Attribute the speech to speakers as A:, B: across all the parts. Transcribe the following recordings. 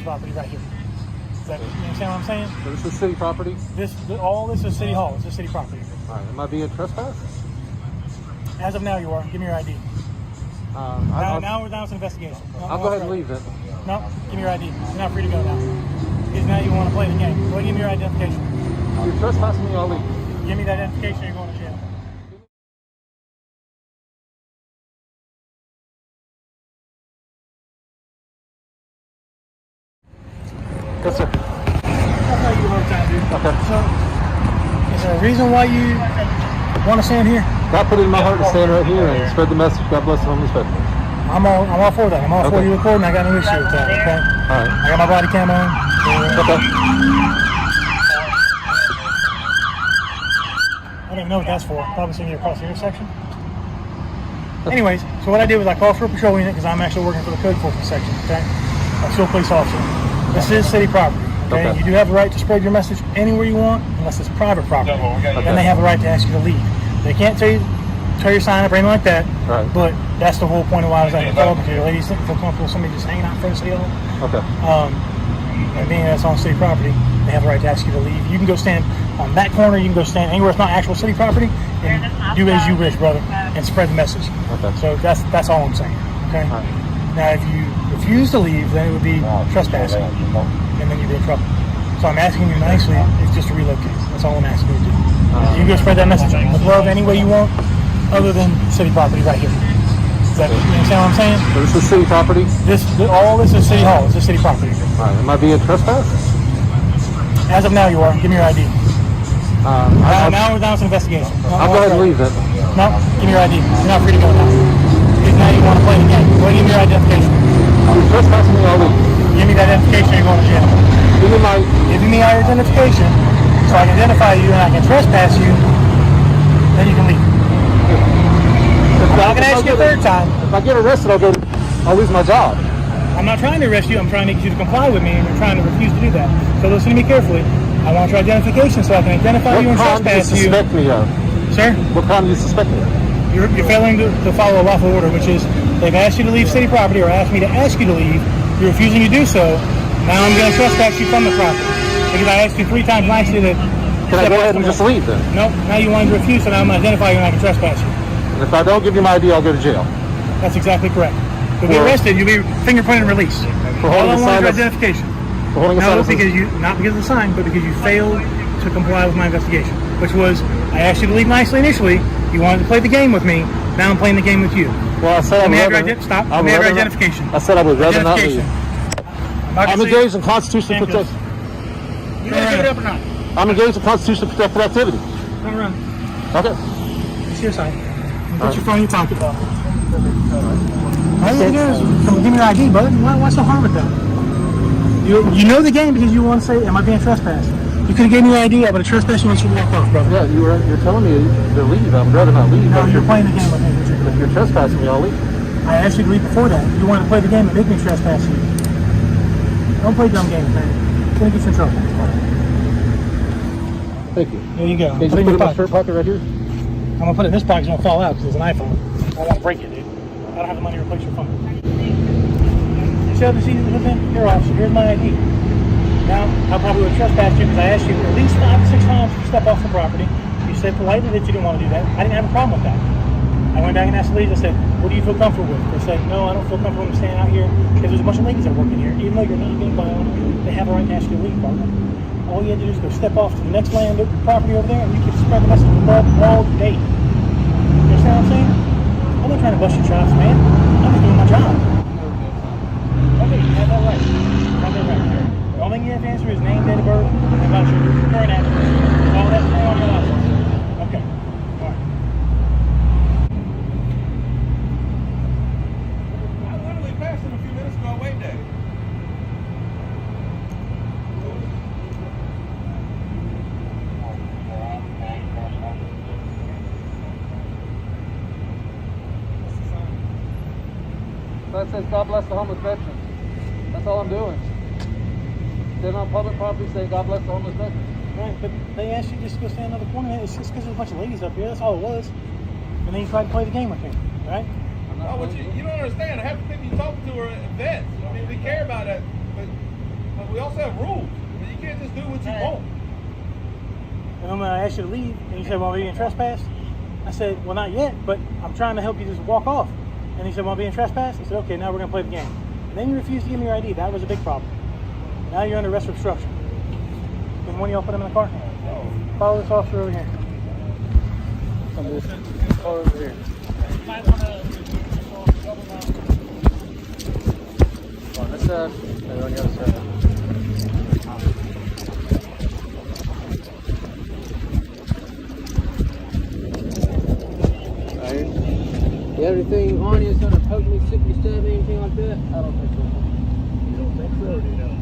A: property right here. You understand what I'm saying?
B: So this is city property?
A: All this is City Hall. This is city property.
B: All right. Am I being trespassed?
A: As of now, you are. Give me your ID. Now it's an investigation.
B: I'll go ahead and leave then.
A: No, give me your ID. You're not free to go now. Because now you want to play the game. Go ahead and give me your identification.
B: You're trespassing me, I'll leave.
A: Give me that identification or you're going to jail.
B: Yes, sir.
A: I'll tell you all the time, dude.
B: Okay.
A: So, is there a reason why you want to stand here?
B: God put it in my heart to stand right here and spread the message. God bless the homeless veterans.
A: I'm all for that. I'm all for you recording. I got no issue with that, okay?
B: All right.
A: I got my body cam on.
B: Okay.
A: I don't even know what that's for. Probably seeing you across the intersection. Anyways, so what I did was I called for a patrol unit because I'm actually working for the code enforcement section, okay? I'm still a police officer. This is city property, okay? You do have the right to spread your message anywhere you want unless it's private property. Then they have the right to ask you to leave. They can't tell you tear your sign up or anything like that, but that's the whole point of why I was at the club, because ladies didn't feel comfortable somebody just hanging out in front of City Hall.
B: Okay.
A: And being that it's on city property, they have the right to ask you to leave. You can go stand on that corner, you can go stand anywhere it's not actual city property, and do as you wish, brother, and spread the message.
B: Okay.
A: So that's all I'm saying, okay? Now, if you refuse to leave, then it would be trespassing, and then you'd be in trouble. So I'm asking you nicely, it's just to relocate. That's all I'm asking you to do. You can go spread that message with love any way you want, other than city property right here. You understand what I'm saying?
B: So this is city property?
A: All this is City Hall. This is city property.
B: All right. Am I being trespassed?
A: As of now, you are. Give me your ID. Now it's an investigation.
B: I'll go ahead and leave then.
A: No, give me your ID. You're not free to go now. Because now you want to play the game. Go ahead and give me your identification.
B: You're trespassing me, I'll leave.
A: Give me that identification or you're going to jail.
B: Give me
A: your identification so I can identify you and I can trespass you. Then you can leave. I'm not going to ask you a third time.
B: If I get arrested, I'll lose my job.
A: I'm not trying to arrest you. I'm trying to get you to comply with me, and you're trying to refuse to do that. So listen to me carefully. I want your identification so I can identify you and trespass you.
B: What crime do you suspect me of?
A: Sir?
B: What crime do you suspect me of?
A: You're failing to follow a lawful order, which is they've asked you to leave city property or asked me to ask you to leave. You're refusing to do so. Now I'm going to trespass you from the property because I asked you 3 times nicely to.
B: Can I go ahead and just leave then?
A: No. Now you wanted to refuse, so now I'm going to identify you and I can trespass you.
B: And if I don't give you my ID, I'll go to jail.
A: That's exactly correct. You'll be arrested. You'll be fingerprinted and released.
B: For
A: All I
B: holding
A: want
B: a
A: is
B: sign.
A: your identification.
B: For holding a sign.
A: Not because of the sign, but because you failed to comply with my investigation, which was I asked you to leave nicely initially. You wanted to play the game with me. Now I'm playing the game with you.
B: Well, I said I would rather.
A: Stop. Let me have your identification.
B: I said I would rather not leave. I'm engaged in constitutional protection.
A: You gonna give it up or not?
B: I'm engaged in constitutional protected activity.
A: Turn around.
B: Okay.
A: See your side. Put your phone in your pocket. All you gotta do is give me your ID, bud. What's the harm with that? You know the game because you want to say, am I being trespassed? You could have gave me your ID, I would have trespassed you once you walk off, brother.
B: Yeah, you're telling me to leave. I would rather not leave.
A: No, you're playing the game with me.
B: If you're trespassing me, I'll leave.
A: I asked you to leave before that. You wanted to play the game and make me trespass you. Don't play dumb games, man. It's gonna get you in trouble.
B: Thank you.
A: There you go.
B: Can you just put it in my shirt pocket right here?
A: I'm gonna put it in this pocket so it won't fall out because it's an iPhone. I don't want to break it, dude. I don't have the money to replace your phone. You see how the seat is in? Here, officer. Here's my ID. Now, I probably would have trespassed you because I asked you at least 5 to 6 times to step off the property. You said politely that you didn't want to do that. I didn't have a problem with that. I went back and asked the ladies, I said, what do you feel comfortable with? They said, no, I don't feel comfortable with staying out here because there's a bunch of ladies that work in here. Even though you're not being violent, they have a right to ask you to leave, partner. All you had to do is go step off to the next land property over there and you can spread the message of love all day. You understand what I'm saying? I'm not trying to bust your chops, man. I'm just doing my job. Okay, you have that right. You have that right. The only thing you have to answer is name, date of birth, and about your current address. All that's on your license. Okay. All right.
C: I literally passed him a few minutes ago. Wait there.
B: That says God bless the homeless veterans. That's all I'm doing. Sitting on public property saying God bless the homeless veterans.
A: Right, but they asked you just to go stand in the corner. It's just because there's a bunch of ladies up here. That's all it was. And then you tried to play the game with me, right?
C: No, but you don't understand. Half the people you talk to are vets. I mean, we care about that. But We also have rules. I mean, you can't just do what you want.
A: And then when I asked you to leave, and you said, well, are you being trespassed? I said, well, not yet, but I'm trying to help you just walk off. And he said, well, I'm being trespassed? I said, okay, now we're going to play the game. And then you refused to give me your ID. That was a big problem. Now you're under arrest for obstruction. Can one of y'all put him in the car? Follow this officer over here. Follow over here.
B: On this side, and on the other side. You have anything on you that's gonna poke me, stick me, stab me, anything like that? I don't think so.
A: You don't think so, or do you know?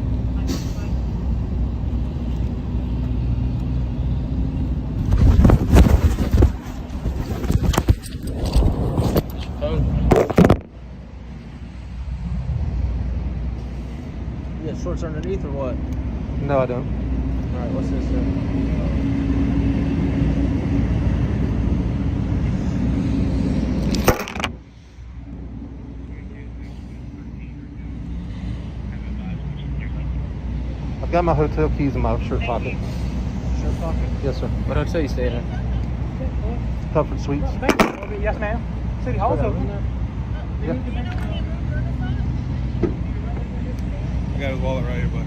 B: You got shorts underneath or what?
D: No, I don't.
B: Alright, what's this then?
D: I've got my hotel keys in my shirt pocket.
A: Shirt pocket?
D: Yes, sir.
B: What hotel you staying at?
D: Comfort Suites.
A: Thank you. Yes, ma'am. City Hall's open.
D: Yeah.
C: I got his wallet right here, bud.